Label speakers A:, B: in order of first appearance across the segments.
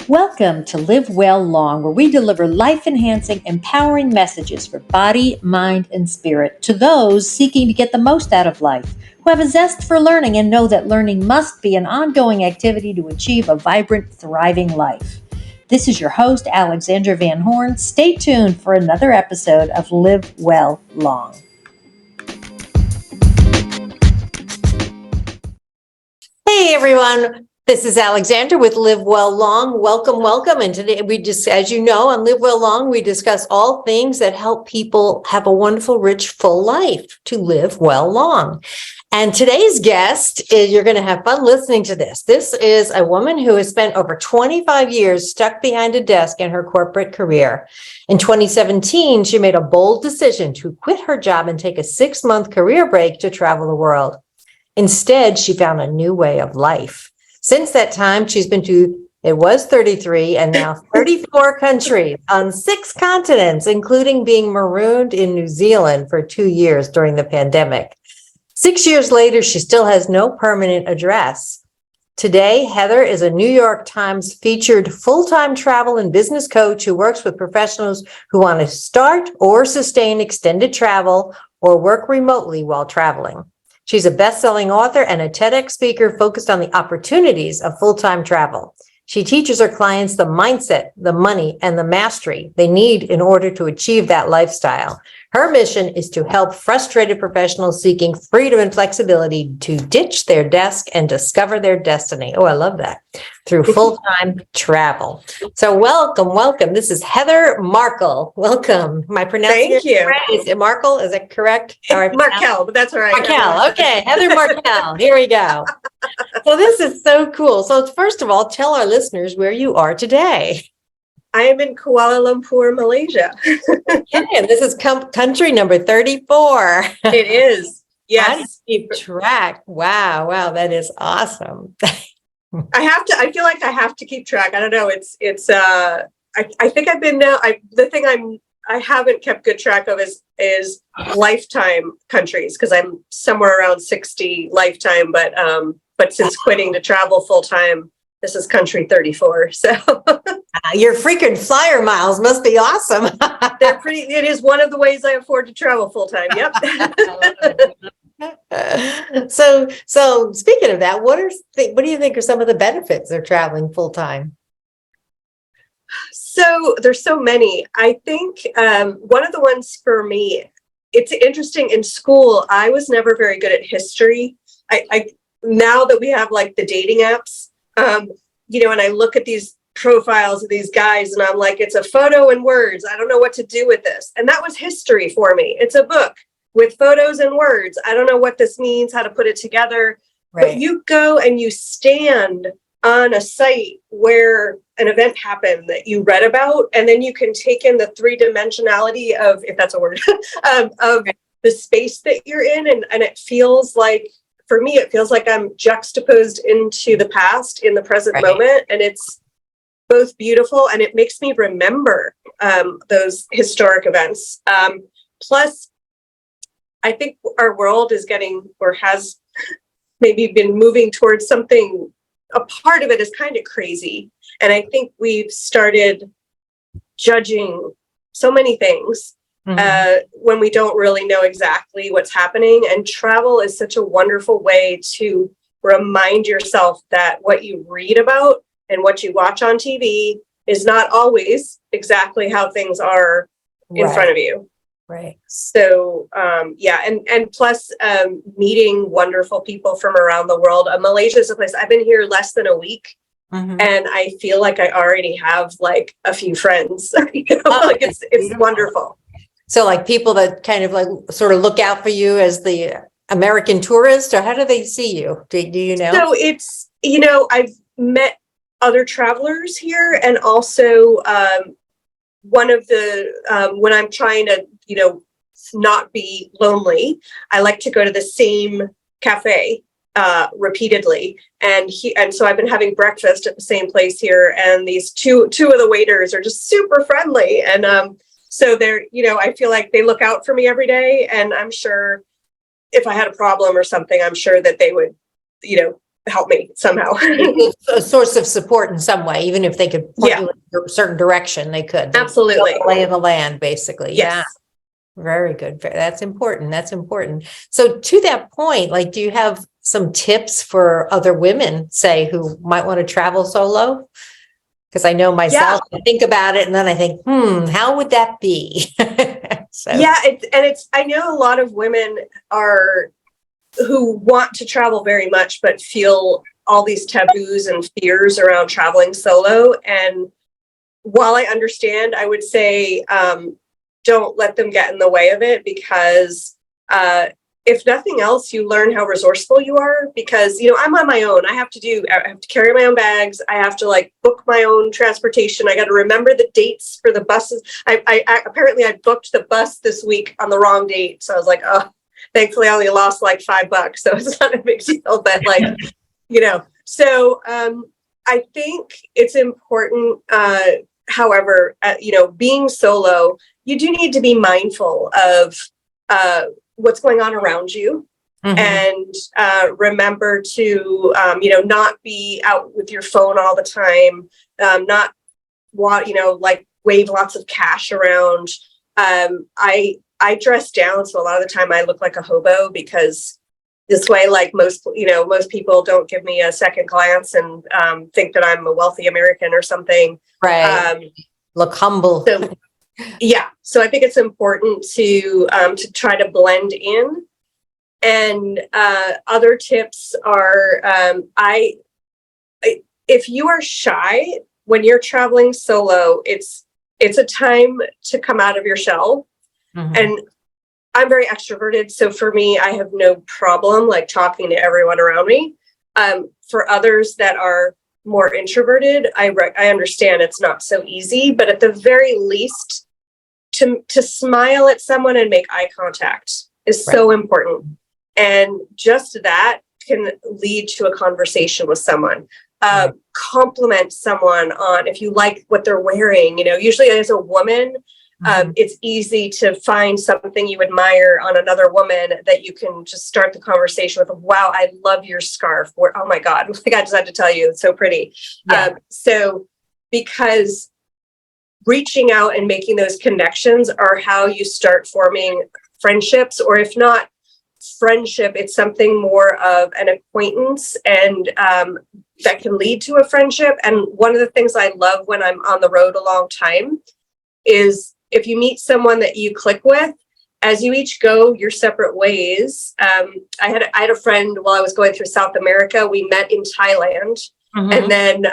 A: Welcome to Live Well Long, where we deliver life-enhancing, empowering messages for body, mind, and spirit to those seeking to get the most out of life, who have a zest for learning and know that learning must be an ongoing activity to achieve a vibrant, thriving life. This is your host, Alexandra Van Horn. Stay tuned for another episode of Live Well Long. Hey, everyone. This is Alexandra with Live Well Long. Welcome. And today we just, as you know, on Live Well Long, we discuss all things that help people have a wonderful, rich, full life to live well long. And today's guest is, you're going to have fun listening to this. This is a woman who has spent over 25 years stuck behind a desk in her corporate career. In 2017, she made a bold decision to quit her job and take a 6-month career break to travel the world. Instead, she found a new way of life. Since that time, she's been to, it was 33 and now 34 countries on 6 continents, including being marooned in New Zealand for 2 years during the pandemic. 6 years later, she still has no permanent address. Today, Heather is a New York Times featured full-time travel and business coach who works with professionals who want to start or sustain extended travel or work remotely while traveling. She's a best-selling author and a TEDx speaker focused on the opportunities of full-time travel. She teaches her clients the mindset, the money, and the mastery they need in order to achieve that lifestyle. Her mission is to help frustrated professionals seeking freedom and flexibility to ditch their desk and discover their destiny. Oh, I love that. Through full-time travel. So welcome. This is Heather Markel. Welcome. Am I pronouncing
B: Thank you.
A: Right? Is it Markel? Is that correct?
B: Markel, but that's all right.
A: Markel. Okay. Heather Markel. Here we go. So this is so cool. So first of all, tell our listeners where you are today.
B: I am in Kuala Lumpur, Malaysia.
A: Okay, and this is country number 34.
B: It is. Yes.
A: Keep track. Wow, that is awesome.
B: I feel like I have to keep track. I don't know. I think I've been now, I haven't kept good track of is lifetime countries, because I'm somewhere around 60 lifetime, but since quitting to travel full time, this is country 34. So
A: your freaking flyer miles must be awesome.
B: it is one of the ways I afford to travel full time. Yep.
A: So speaking of that, what do you think are some of the benefits of traveling full time?
B: So there's so many. I think one of the ones for me, it's interesting. In school, I was never very good at history. I now that we have like the dating apps, and I look at these profiles of these guys and I'm like, it's a photo and words. I don't know what to do with this. And that was history for me. It's a book with photos and words. I don't know what this means, how to put it together. Right. But you go and you stand on a site where an event happened that you read about, and then you can take in the 3-dimensionality of, if that's a word, of the space that you're in. And it feels like, for me, it feels like I'm juxtaposed into the past in the present moment. And it's both beautiful, and it makes me remember those historic events. Plus, I think our world is getting, or has maybe been moving towards something, a part of it is kind of crazy. And I think we've started judging so many things when we don't really know exactly what's happening. And travel is such a wonderful way to remind yourself that what you read about and what you watch on TV is not always exactly how things are in front of you.
A: Right.
B: So, and plus meeting wonderful people from around the world. Malaysia is a place, I've been here less than a week. And I feel like I already have like a few friends. It's wonderful.
A: So like people that kind of like sort of look out for you as the American tourist, or how do they see you? Do you know?
B: So it's, I've met other travelers here, and also one of the, when I'm trying to, not be lonely, I like to go to the same cafe repeatedly. And so I've been having breakfast at the same place here, and these two of the waiters are just super friendly. And so they're, I feel like they look out for me every day. And I'm sure if I had a problem or something, I'm sure that they would, help me somehow.
A: It's a source of support in some way, even if they could point
B: Yeah.
A: you in a certain direction, they could.
B: Absolutely.
A: The lay of the land, basically.
B: Yes.
A: Yeah. Very good. That's important. That's important. So to that point, like, do you have some tips for other women, say, who might want to travel solo? Because I know myself, I think about it and then I think, how would that be? So.
B: Yeah. I know a lot of women who want to travel very much, but feel all these taboos and fears around traveling solo. And while I understand, I would say, don't let them get in the way of it, because if nothing else, you learn how resourceful you are, because, I'm on my own. I have to carry my own bags. I have to like book my own transportation. I got to remember the dates for the buses. Apparently I booked the bus this week on the wrong date. So I was like, oh, thankfully I only lost like $5. So it's not a big deal, but like, so I think it's important. However, being solo, you do need to be mindful of what's going on around you, and remember to, not be out with your phone all the time, not like wave lots of cash around. I dress down, so a lot of the time I look like a hobo, because this way, like most people don't give me a second glance and think that I'm a wealthy American or something.
A: Right. Look humble.
B: So, yeah. So I think it's important to try to blend in. And other tips are, if you are shy when you're traveling solo, it's a time to come out of your shell. And I'm very extroverted, so for me, I have no problem like talking to everyone around me. For others that are more introverted, I understand it's not so easy, but at the very least, to smile at someone and make eye contact is so important. And just that can lead to a conversation with someone. Compliment someone on if you like what they're wearing. Usually as a woman, it's easy to find something you admire on another woman that you can just start the conversation with. Wow, I love your scarf. Or, oh my God, I just had to tell you, it's so pretty. So because reaching out and making those connections are how you start forming friendships, or if not friendship, it's something more of an acquaintance, and that can lead to a friendship. And one of the things I love when I'm on the road a long time is if you meet someone that you click with, as you each go your separate ways. I had a friend while I was going through South America. We met in Thailand, and then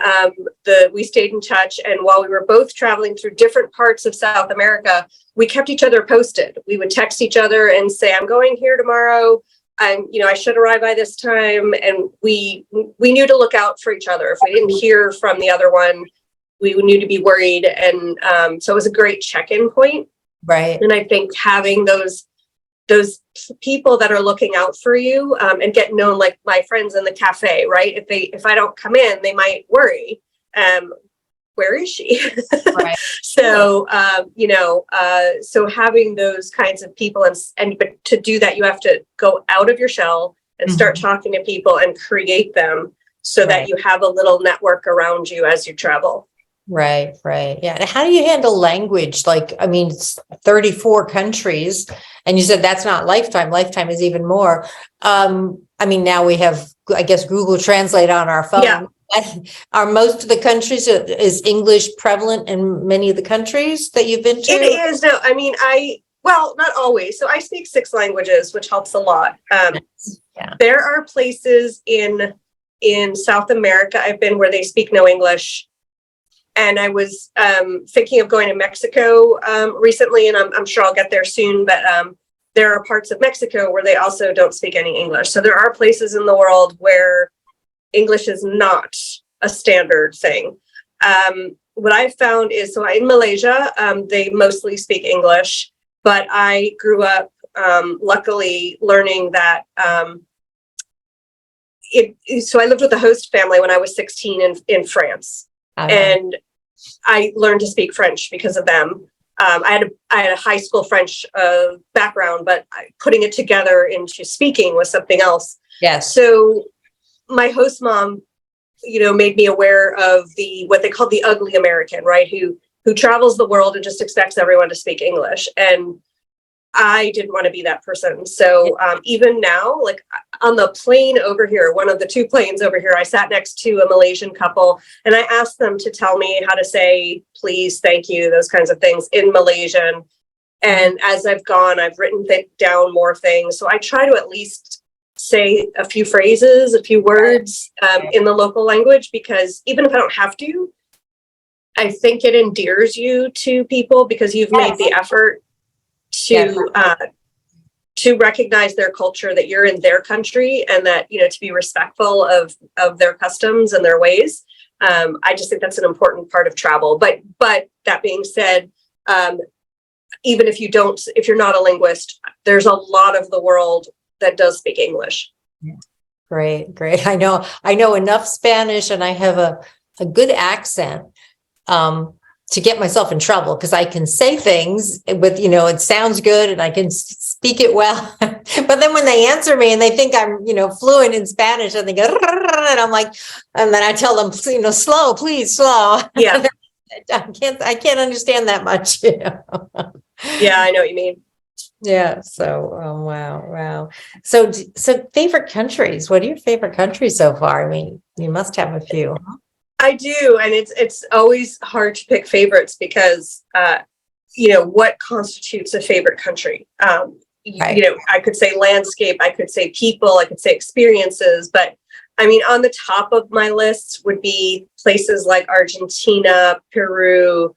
B: we stayed in touch. And while we were both traveling through different parts of South America, we kept each other posted. We would text each other and say, "I'm going here tomorrow. I should arrive by this time." And we knew to look out for each other. If we didn't hear from the other one, we knew to be worried. And so it was a great check-in point.
A: Right.
B: And I think having those people that are looking out for you, and get known, like my friends in the cafe, right? If I don't come in, they might worry. Where is she?
A: Right.
B: So, so having those kinds of people, but to do that, you have to go out of your shell and start talking to people and create them so that you have a little network around you as you travel.
A: Right. Yeah. And how do you handle language? Like, I mean, it's 34 countries, and you said that's not Lifetime. Lifetime is even more. I mean, now we have, I guess, Google Translate on our phone.
B: Yeah.
A: Are most of the countries, is English prevalent in many of the countries that you've been to?
B: It is. No, I mean, well, not always. So I speak 6 languages, which helps a lot. There are places in South America I've been where they speak no English. And I was thinking of going to Mexico recently, and I'm sure I'll get there soon. But there are parts of Mexico where they also don't speak any English. So there are places in the world where English is not a standard thing. What I've found is, so in Malaysia, they mostly speak English, but I grew up luckily learning that. So I lived with a host family when I was 16 in France. And I learned to speak French because of them. I had a high school French background, but putting it together into speaking was something else.
A: Yes.
B: So my host mom, made me aware of what they call the ugly American, right? Who travels the world and just expects everyone to speak English. And I didn't want to be that person. So even now, like on the plane over here, one of the two planes over here, I sat next to a Malaysian couple and I asked them to tell me how to say, please, thank you, those kinds of things in Malaysian. And as I've gone, I've written down more things. So I try to at least say a few phrases, a few words in the local language, because even if I don't have to, I think it endears you to people because you've made the effort to recognize their culture, that you're in their country, and that, to be respectful of their customs and their ways. I just think that's an important part of travel. But that being said, even if you're not a linguist, there's a lot of the world that does speak English.
A: Great. I know enough Spanish, and I have a good accent to get myself in trouble, because I can say things with, it sounds good and I can speak it well. But then when they answer me and they think I'm, fluent in Spanish, and they go, and I'm like, and then I tell them, slow, please, slow.
B: Yeah.
A: I can't understand that much.
B: Yeah, I know what you mean.
A: Yeah. So, wow. So favorite countries. What are your favorite countries so far? I mean, you must have a few.
B: I do, and it's always hard to pick favorites because what constitutes a favorite country.
A: Right.
B: I could say landscape, I could say people, I could say experiences, but I mean, on the top of my list would be places like Argentina, Peru,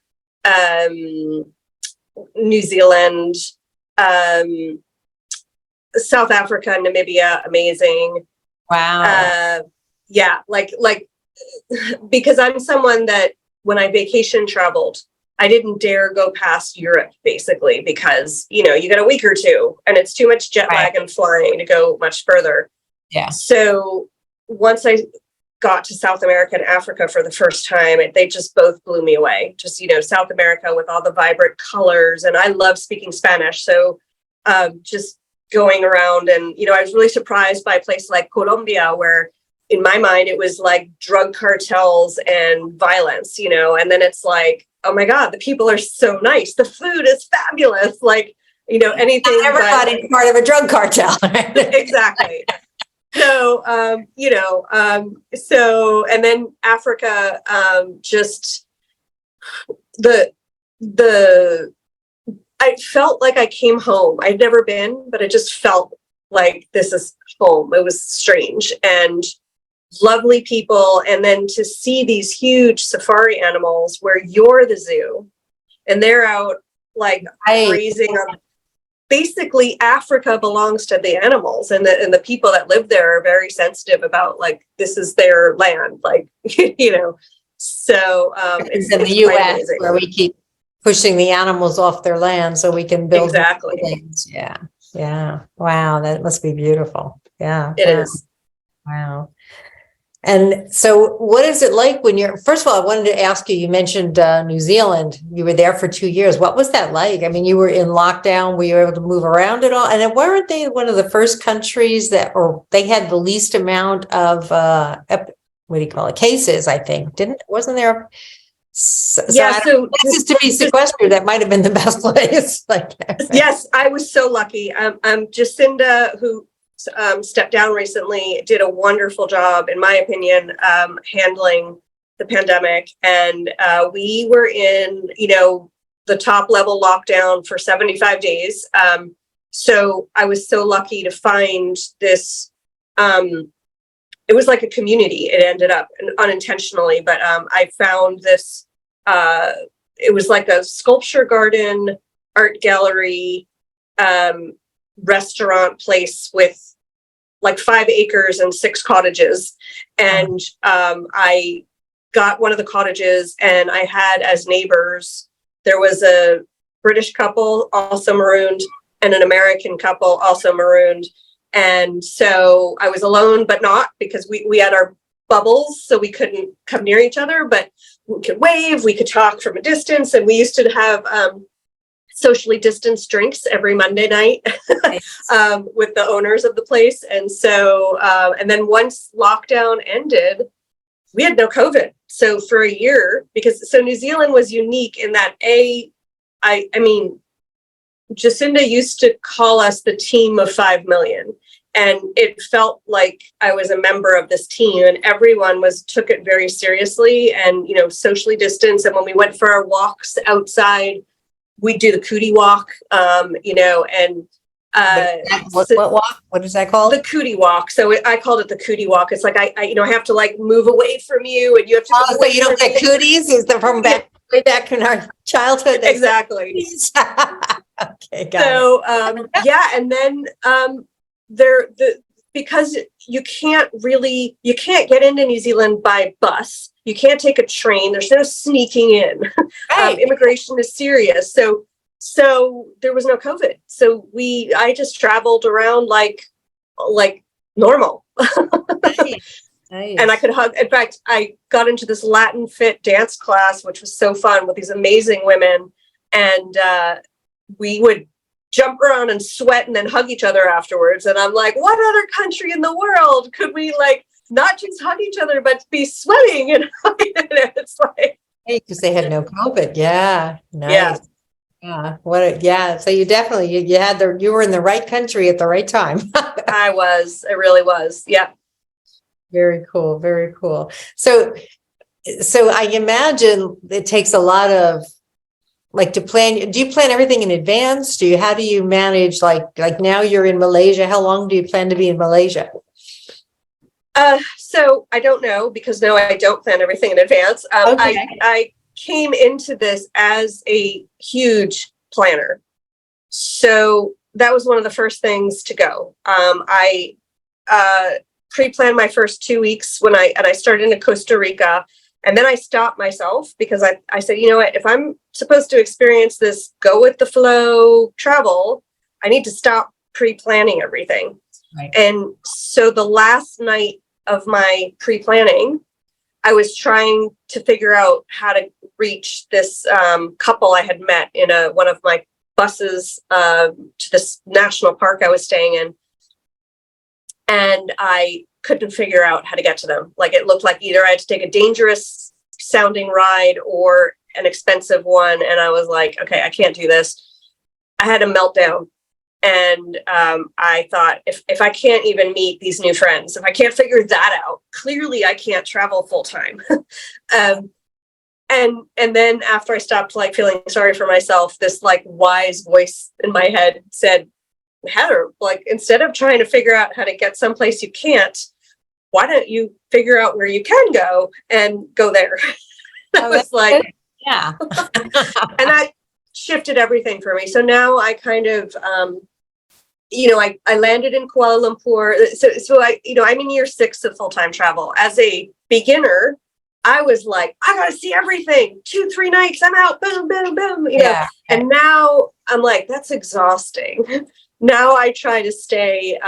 B: New Zealand, South Africa, Namibia, amazing.
A: Wow.
B: Yeah, like because I'm someone that when I vacation traveled, I didn't dare go past Europe, basically, because, you get a week or two and it's too much jet lag and flying to go much further.
A: Yeah.
B: So once I got to South America and Africa for the first time, they just both blew me away. Just, South America with all the vibrant colors. And I love speaking Spanish. So just going around and, I was really surprised by a place like Colombia, where in my mind, it was like drug cartels and violence, and then it's like, oh my God, the people are so nice. The food is fabulous. Like, anything.
A: Not everybody's part of a drug cartel.
B: Exactly. So, and then Africa, just I felt like I came home. I'd never been, but it just felt like this is home. It was strange and lovely people. And then to see these huge safari animals where you're the zoo and they're out like grazing on. Basically, Africa belongs to the animals, and the people that live there are very sensitive about, like, this is their land, like, So
A: it's in the U.S. where we keep pushing the animals off their land so we can build buildings. Yeah. Wow, that must be beautiful. Yeah,
B: it is.
A: Wow. And so what is it like when first of all, I wanted to ask you, you mentioned New Zealand, you were there for 2 years. What was that like? I mean, you were in lockdown, were you able to move around at all? And then weren't they one of the first countries or they had the least amount of, cases, I think, wasn't there? So places to be sequestered, that might've been the best place.
B: Yes, I was so lucky. Jacinda, who stepped down recently, did a wonderful job, in my opinion, handling the pandemic. And we were in, the top level lockdown for 75 days. So I was so lucky to find this. It was like a community. It ended up unintentionally, but I found this. It was like a sculpture garden, art gallery, restaurant place with like 5 acres and 6 cottages. And I got one of the cottages, and I had as neighbors, there was a British couple, also marooned, and an American couple, also marooned. And so I was alone, but not, because we had our bubbles, so we couldn't come near each other, but we could wave, we could talk from a distance. And we used to have socially distanced drinks every Monday night with the owners of the place. And so, and then once lockdown ended, we had no COVID. So for a year, so New Zealand was unique in that I mean, Jacinda used to call us the team of 5 million. And it felt like I was a member of this team, and everyone took it very seriously and, socially distanced. And when we went for our walks outside, we'd do the cootie walk, and
A: what walk? What is that called?
B: The cootie walk. So I called it the cootie walk. It's like I have to like move away from you, and you have to.
A: Oh, so you don't get cooties? Is that from way back in our childhood?
B: Exactly.
A: Okay, got
B: it. Yeah, and then because you can't get into New Zealand by bus. You can't take a train. There's no sneaking in. Right. Immigration is serious. So there was no COVID. So I just traveled around like normal. Nice. And I could hug. In fact, I got into this Latin fit dance class, which was so fun with these amazing women. And we would jump around and sweat and then hug each other afterwards. And I'm like, what other country in the world could we not just hug each other, but be sweating? And it's like,
A: because they had no COVID. Yeah. Nice.
B: Yeah.
A: So you definitely, you were in the right country at the right time.
B: I really was. Yeah.
A: Very cool. Very cool. So I imagine it takes a lot of to plan. Do you plan everything in advance? How do you manage like now you're in Malaysia? How long do you plan to be in Malaysia?
B: So I don't know, because no, I don't plan everything in advance. Okay. I came into this as a huge planner. So that was one of the first things to go. I pre-planned my first 2 weeks when I started in Costa Rica, and then I stopped myself because I said, you know what, if I'm supposed to experience this go with the flow travel, I need to stop pre-planning everything. Right. And so the last night of my pre-planning, I was trying to figure out how to reach this couple I had met in one of my buses to this national park I was staying in. And I couldn't figure out how to get to them. Like, it looked like either I had to take a dangerous sounding ride or an expensive one. And I was like, okay, I can't do this. I had a meltdown. And I thought, if I can't even meet these new friends, if I can't figure that out, clearly I can't travel full time. And then after I stopped feeling sorry for myself, this wise voice in my head said, Heather, instead of trying to figure out how to get someplace you can't, why don't you figure out where you can go and go there? I was like,
A: yeah.
B: And that shifted everything for me. So now I kind of, I landed in Kuala Lumpur. So I'm in year 6 of full-time travel. As a beginner, I was like, I got to see everything. 2-3 nights, I'm out. Boom, boom, boom. You know. And now I'm like, that's exhausting. Now I try to stay,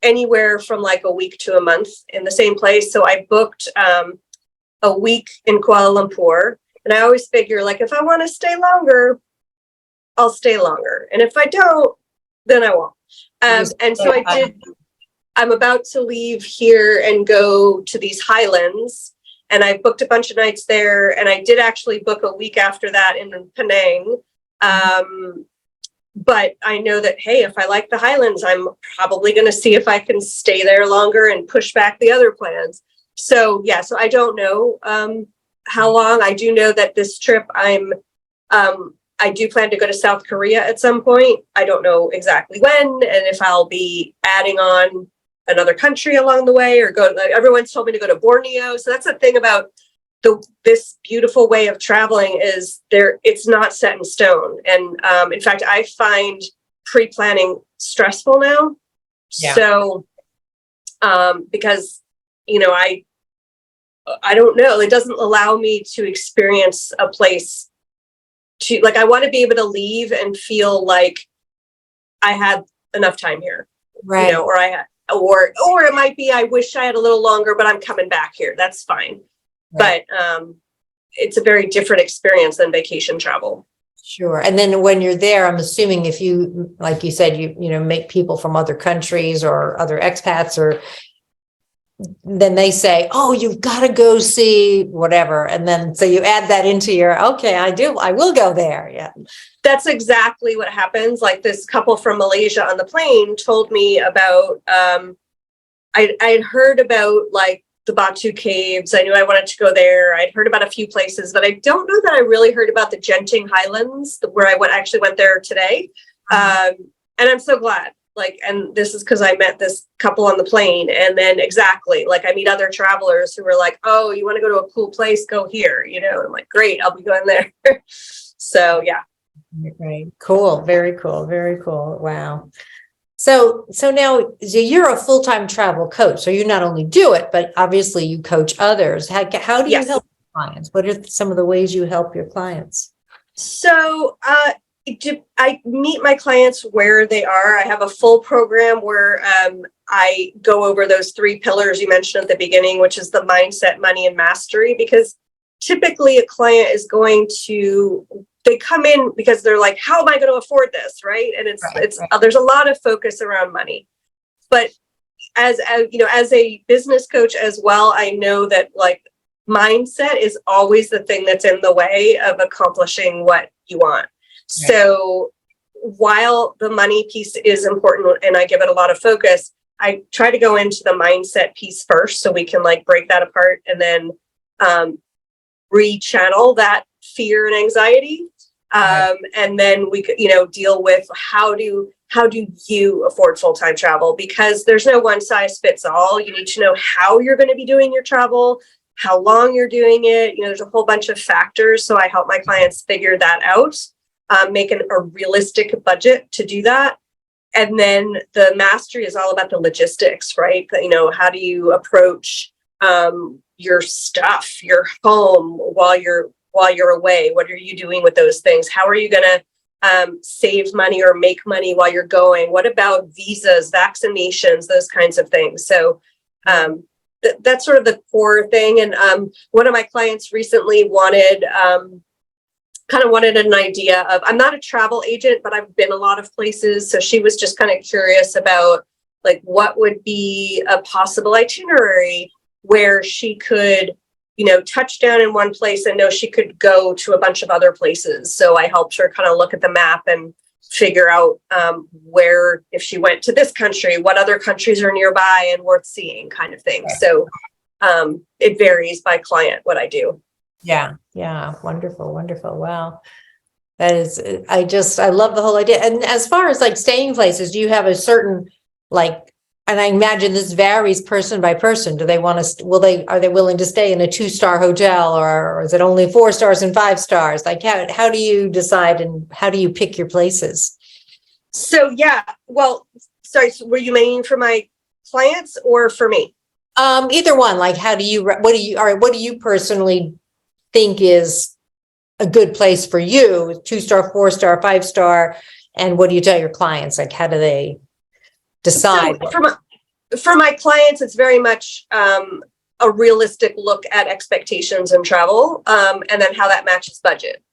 B: anywhere from a week to a month in the same place. So I booked a week in Kuala Lumpur. And I always figure, if I want to stay longer, I'll stay longer. And if I don't, then I won't. And so I did. I'm about to leave here and go to these highlands. And I booked a bunch of nights there. And I did actually book a week after that in Penang. But I know that, hey, if I like the highlands, I'm probably going to see if I can stay there longer and push back the other plans. So, so I don't know how long. I do know that this trip I do plan to go to South Korea at some point. I don't know exactly when, and if I'll be adding on another country along the way, or everyone's told me to go to Borneo. So that's the thing about this beautiful way of traveling is it's not set in stone. And in fact, I find pre-planning stressful now. Yeah. So because, I don't know, it doesn't allow me to experience a place I want to be able to leave and feel like I had enough time here,
A: right?
B: Or or it might be, I wish I had a little longer, but I'm coming back here. That's fine. Right. But it's a very different experience than vacation travel.
A: Sure. And then when you're there, I'm assuming if you, like you said, make people from other countries or other expats, or then they say, oh, you've got to go see whatever. And then, so you add that into your, okay, I will go there. Yeah.
B: That's exactly what happens. Like this couple from Malaysia on the plane told me about, I'd heard about like the Batu Caves. I knew I wanted to go there. I'd heard about a few places, but I don't know that I really heard about the Genting Highlands, where I actually went there today. And I'm so glad. Like, and this is because I met this couple on the plane, and then exactly like I meet other travelers who were like, "Oh, you want to go to a cool place? Go here." And I'm like, "Great, I'll be going there." So yeah.
A: Right. Cool. Very cool. Very cool. Wow. So now you're a full-time travel coach. So you not only do it, but obviously you coach others. How do you
B: Yes.
A: help clients? What are some of the ways you help your clients?
B: So I meet my clients where they are. I have a full program where I go over those 3 pillars you mentioned at the beginning, which is the mindset, money, and mastery, because typically a client is they come in because they're like, how am I going to afford this? Right. And it's there's a lot of focus around money. But as a business coach as well, I know that like mindset is always the thing that's in the way of accomplishing what you want. Right. So while the money piece is important and I give it a lot of focus, I try to go into the mindset piece first so we can like break that apart and then rechannel that fear and anxiety. And then we could, deal with how do you afford full-time travel? Because there's no one size fits all. You need to know how you're going to be doing your travel, how long you're doing it. There's a whole bunch of factors. So I help my clients figure that out, make a realistic budget to do that. And then the mastery is all about the logistics, right? How do you approach your stuff, your home while you're away? What are you doing with those things? How are you going to save money or make money while you're going? What about visas, vaccinations, those kinds of things? So that's sort of the core thing. And one of my clients recently wanted an idea of, I'm not a travel agent, but I've been a lot of places. So she was just kind of curious about like, what would be a possible itinerary where she could touch down in one place and know she could go to a bunch of other places. So I helped her kind of look at the map and figure out where, if she went to this country, what other countries are nearby and worth seeing, kind of thing. So it varies by client what I do. Yeah.
A: Wonderful. Wow. That is, I love the whole idea. And as far as like staying places, do you have a certain and I imagine this varies person by person. Do they are they willing to stay in a 2-star hotel, or is it only 4 stars and 5 stars? Like how do you decide, and how do you pick your places?
B: So, yeah, well, sorry, so were you meaning for my clients or for me?
A: Either one. Like, what do you personally think is a good place for you? 2-star, 4-star, 5-star, and what do you tell your clients? Like, how do they decide?
B: So for my clients, it's very much a realistic look at expectations and travel, and then how that matches budget.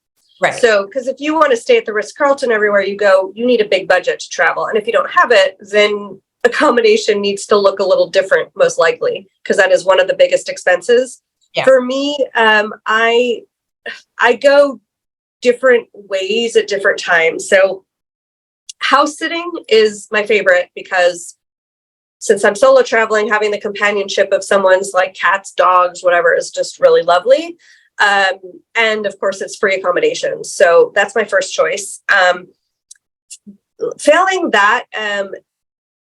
B: Right. So, because if you want to stay at the Ritz-Carlton everywhere you go, you need a big budget to travel. And if you don't have it, then accommodation needs to look a little different, most likely, because that is one of the biggest expenses. Yeah. For me, I go different ways at different times. So house sitting is my favorite because since I'm solo traveling, having the companionship of someone's like cats, dogs, whatever is just really lovely. And of course, it's free accommodation. So that's my first choice. Failing that,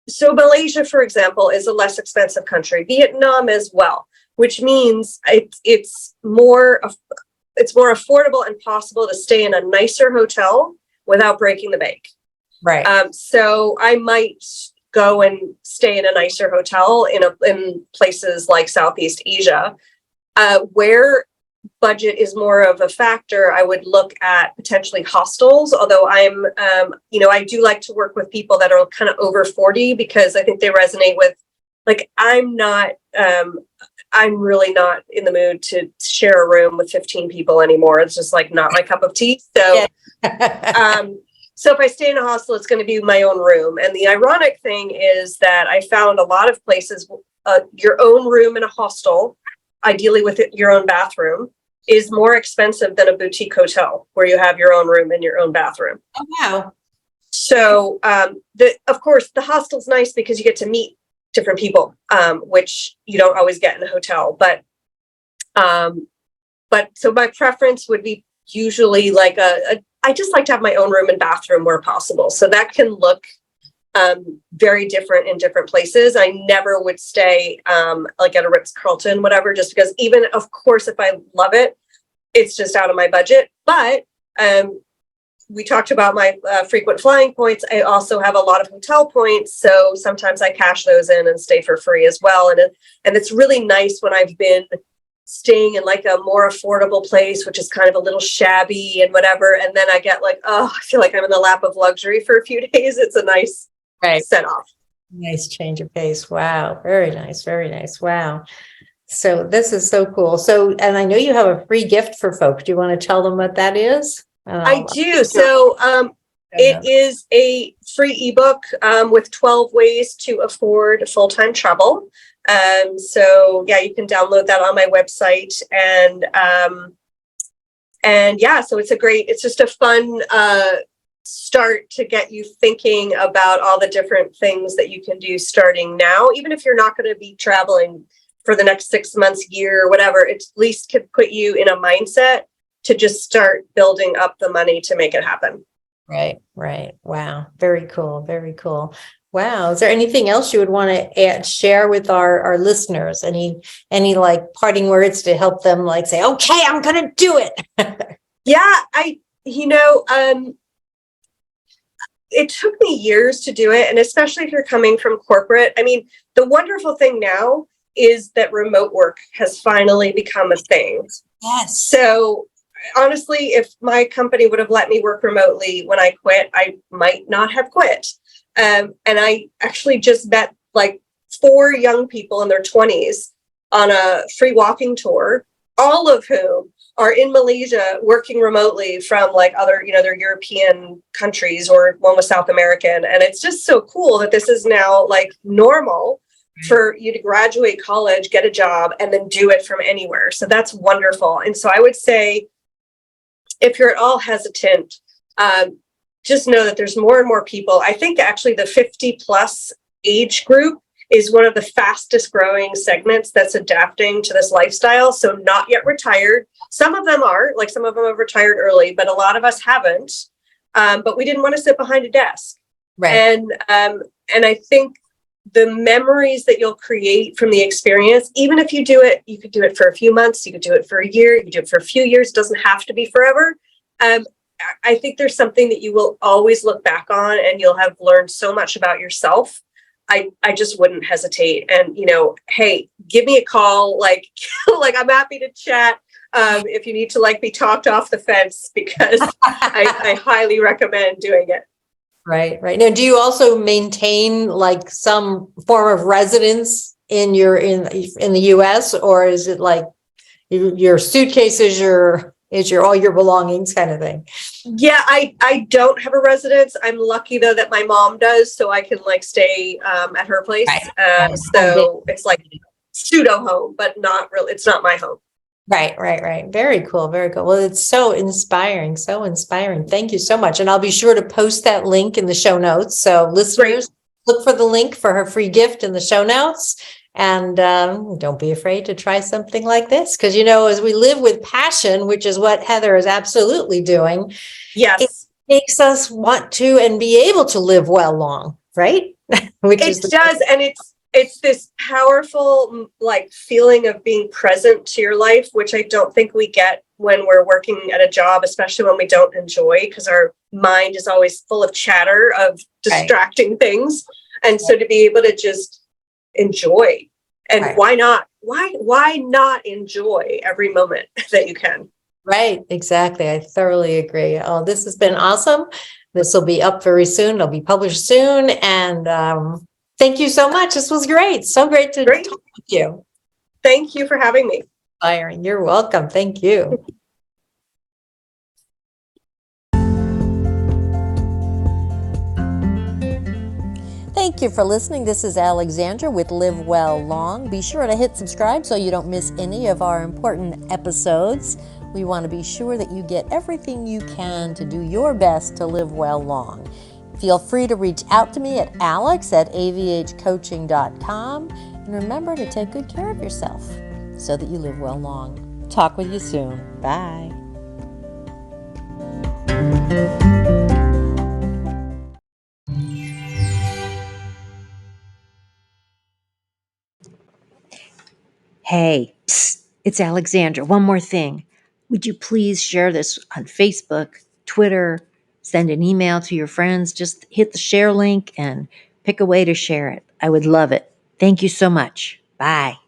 B: so Malaysia, for example, is a less expensive country. Vietnam as well, which means it's more affordable and possible to stay in a nicer hotel without breaking the bank. Right. So I might go and stay in a nicer hotel in places like Southeast Asia, where budget is more of a factor. I would look at potentially hostels, although I'm, I do like to work with people that are kind of over 40 because I think they resonate with, like, I'm really not in the mood to share a room with 15 people anymore. It's just like not my cup of tea. So So if I stay in a hostel, it's going to be my own room. And the ironic thing is that I found a lot of places, your own room in a hostel, ideally with your own bathroom, is more expensive than a boutique hotel where you have your own room and your own bathroom.
A: Oh, wow.
B: So, of course, the hostel's nice because you get to meet different people, which you don't always get in a hotel. But so my preference would be usually like I just like to have my own room and bathroom where possible. So that can look very different in different places. I never would stay like at a Ritz-Carlton, whatever, just because even, of course, if I love it, it's just out of my budget. But we talked about my frequent flying points. I also have a lot of hotel points. So sometimes I cash those in and stay for free as well. And it's really nice when I've been staying in like a more affordable place, which is kind of a little shabby and whatever. And then I get like, oh, I feel like I'm in the lap of luxury for a few days. It's a nice set off.
A: Nice change of pace. Wow. Very nice. Very nice. Wow. So this is so cool. So, and I know you have a free gift for folks. Do you want to tell them what that is?
B: I do. So it is a free ebook with 12 ways to afford full-time travel. So yeah, you can download that on my website, and yeah, so it's just a fun start to get you thinking about all the different things that you can do starting now, even if you're not going to be traveling for the next 6 months, year, or whatever. It at least could put you in a mindset to just start building up the money to make it happen.
A: Right. Wow. Very cool. Very cool. Wow. Is there anything else you would want to share with our listeners? Any like parting words to help them like say, okay, I'm going to do it.
B: Yeah, it took me years to do it. And especially if you're coming from corporate, I mean, the wonderful thing now is that remote work has finally become a thing.
A: Yes.
B: So honestly, if my company would have let me work remotely when I quit, I might not have quit. And I actually just met like 4 young people in their 20s on a free walking tour, all of whom are in Malaysia working remotely from like other, their European countries, or one was South American. And it's just so cool that this is now like normal for you to graduate college, get a job, and then do it from anywhere. So that's wonderful. And so I would say, if you're at all hesitant, just know that there's more and more people. I think actually the 50 plus age group is one of the fastest growing segments that's adapting to this lifestyle. So not yet retired. Some of them are, like some of them have retired early, but a lot of us haven't. But we didn't want to sit behind a desk.
A: Right.
B: And I think the memories that you'll create from the experience, even if you do it, you could do it for a few months, you could do it for a year, you could do it for a few years, it doesn't have to be forever. I think there's something that you will always look back on, and you'll have learned so much about yourself. I just wouldn't hesitate. And, hey, give me a call. Like I'm happy to chat. If you need to like be talked off the fence, because I highly recommend doing it.
A: Right. Now, do you also maintain like some form of residence in the US, or is it like your suitcase is your all your belongings kind of thing?
B: Yeah, I don't have a residence. I'm lucky though that my mom does, so I can like stay at her place.
A: Right.
B: So it's like pseudo home, but not really. It's not my home.
A: Right. Very cool. Well, it's so inspiring. Thank you so much. And I'll be sure to post that link in the show notes. So listeners, look for the link for her free gift in the show notes. And don't be afraid to try something like this. Because, as we live with passion, which is what Heather is absolutely doing.
B: Yes.
A: It makes us want to and be able to live well long, right?
B: It does. And it's this powerful like feeling of being present to your life, which I don't think we get when we're working at a job, especially when we don't enjoy, because our mind is always full of chatter of distracting things. And so to be able to just enjoy, and why not enjoy every moment that you can?
A: Right. Exactly. I thoroughly agree. Oh, this has been awesome. This will be up very soon. It'll be published soon. And, thank you so much. This was great. So great to talk with you.
B: Thank you for having me.
A: Byron, you're welcome. Thank you. Thank you for listening. This is Alexandra with Live Well Long. Be sure to hit subscribe so you don't miss any of our important episodes. We want to be sure that you get everything you can to do your best to live well long. Feel free to reach out to me at alex@avhcoaching.com. And remember to take good care of yourself so that you live well long. Talk with you soon. Bye.
C: Hey, psst, it's Alexandra. One more thing. Would you please share this on Facebook, Twitter, send an email to your friends? Just hit the share link and pick a way to share it. I would love it. Thank you so much. Bye.